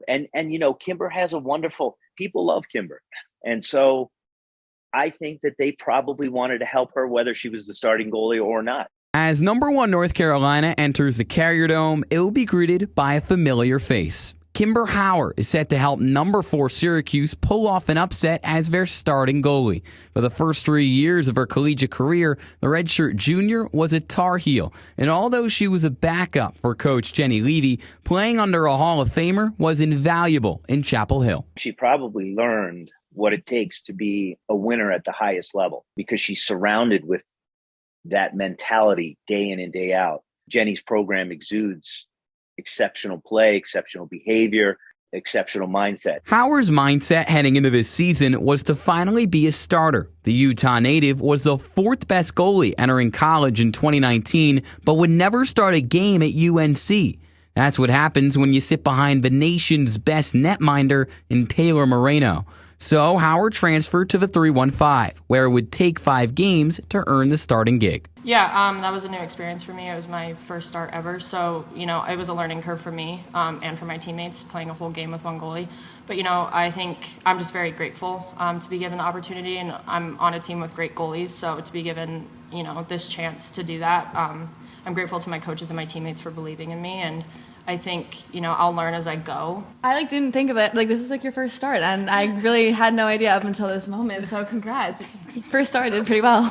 And Kimber has people love Kimber. And so I think that they probably wanted to help her whether she was the starting goalie or not. As number 1 North Carolina enters the Carrier Dome, it will be greeted by a familiar face. Kimber Hower is set to help number 4 Syracuse pull off an upset as their starting goalie. For the first 3 years of her collegiate career, the redshirt junior was a Tar Heel. And although she was a backup for Coach Jenny Levy, playing under a Hall of Famer was invaluable in Chapel Hill. She probably learned what it takes to be a winner at the highest level because she's surrounded with that mentality day in and day out. Jenny's program exudes exceptional play, exceptional behavior, exceptional mindset. Hower's mindset heading into this season was to finally be a starter. The Utah native was the 4th best goalie entering college in 2019, but would never start a game at UNC. That's what happens when you sit behind the nation's best netminder in Taylor Moreno. So Hower transferred to the 315, where it would take 5 games to earn the starting gig. Yeah, that was a new experience for me. It was my first start ever, so, it was a learning curve for me and for my teammates, playing a whole game with one goalie. But, I think I'm just very grateful to be given the opportunity, and I'm on a team with great goalies, so to be given, this chance to do that, I'm grateful to my coaches and my teammates for believing in me, and I think, I'll learn as I go. I didn't think of it, this was your first start, and I really had no idea up until this moment, so congrats. First start did pretty well.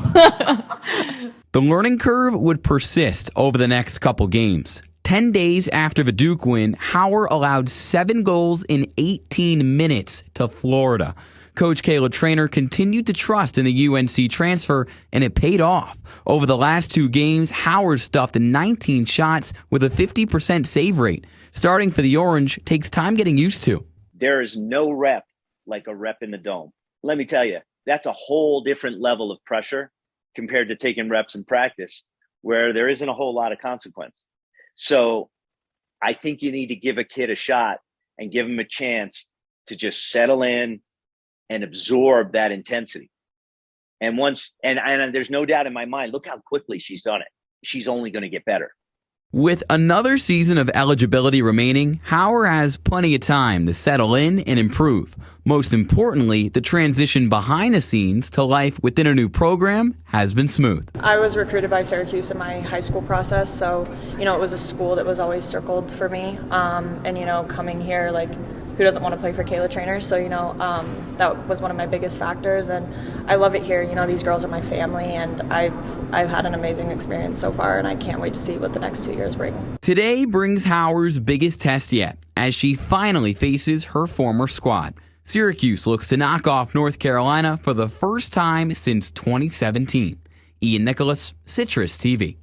The learning curve would persist over the next couple games. 10 days after the Duke win, Hower allowed 7 goals in 18 minutes to Florida. Coach Kayla Trainer continued to trust in the UNC transfer, and it paid off. Over the last 2 games, Hower stuffed 19 shots with a 50% save rate. Starting for the Orange takes time getting used to. There is no rep like a rep in the Dome. Let me tell you, that's a whole different level of pressure compared to taking reps in practice where there isn't a whole lot of consequence. So I think you need to give a kid a shot and give him a chance to just settle in and absorb that intensity. And there's no doubt in my mind, look how quickly she's done it. She's only going to get better. With another season of eligibility remaining, Hower has plenty of time to settle in and improve. Most importantly, the transition behind the scenes to life within a new program has been smooth. I was recruited by Syracuse in my high school process, so, it was a school that was always circled for me. And, coming here, who doesn't want to play for Kayla Trainer? So, that was one of my biggest factors, and I love it here. These girls are my family, and I've had an amazing experience so far, and I can't wait to see what the next 2 years bring. Today brings Hower's biggest test yet, as she finally faces her former squad. Syracuse looks to knock off North Carolina for the first time since 2017. Ian Nicholas, CitrusTV.